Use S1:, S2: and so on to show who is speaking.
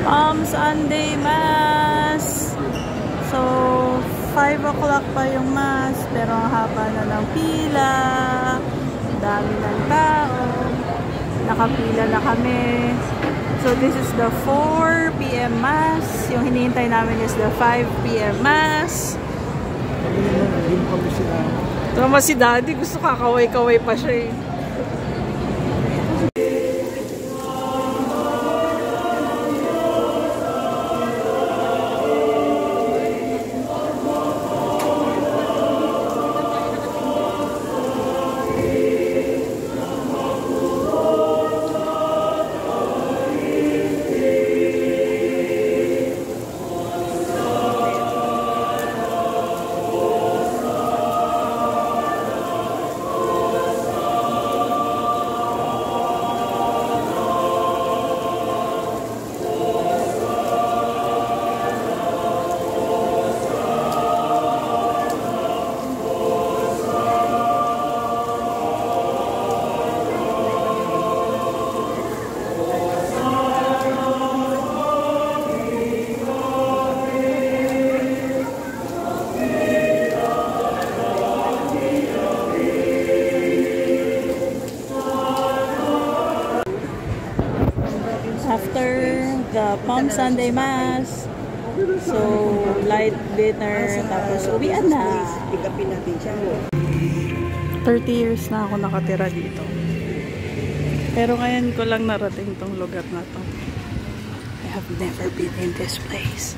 S1: Palm Sunday Mass. So, 5 o'clock pa yung Mass, pero ang haba na ng pila. Dami ng tao. Nakapila na kami. So, this is the 4 p.m. Mass. Yung hinihintay namin is the 5 p.m. Mass. Tama si Daddy. Gusto kakaway-kaway pa siya eh. After the Palm Sunday Mass, so light dinner, tapos uwian na. 30 years na ako nakatira dito. Pero ngayon ko lang narating tong lugar na to. I have never been in this place.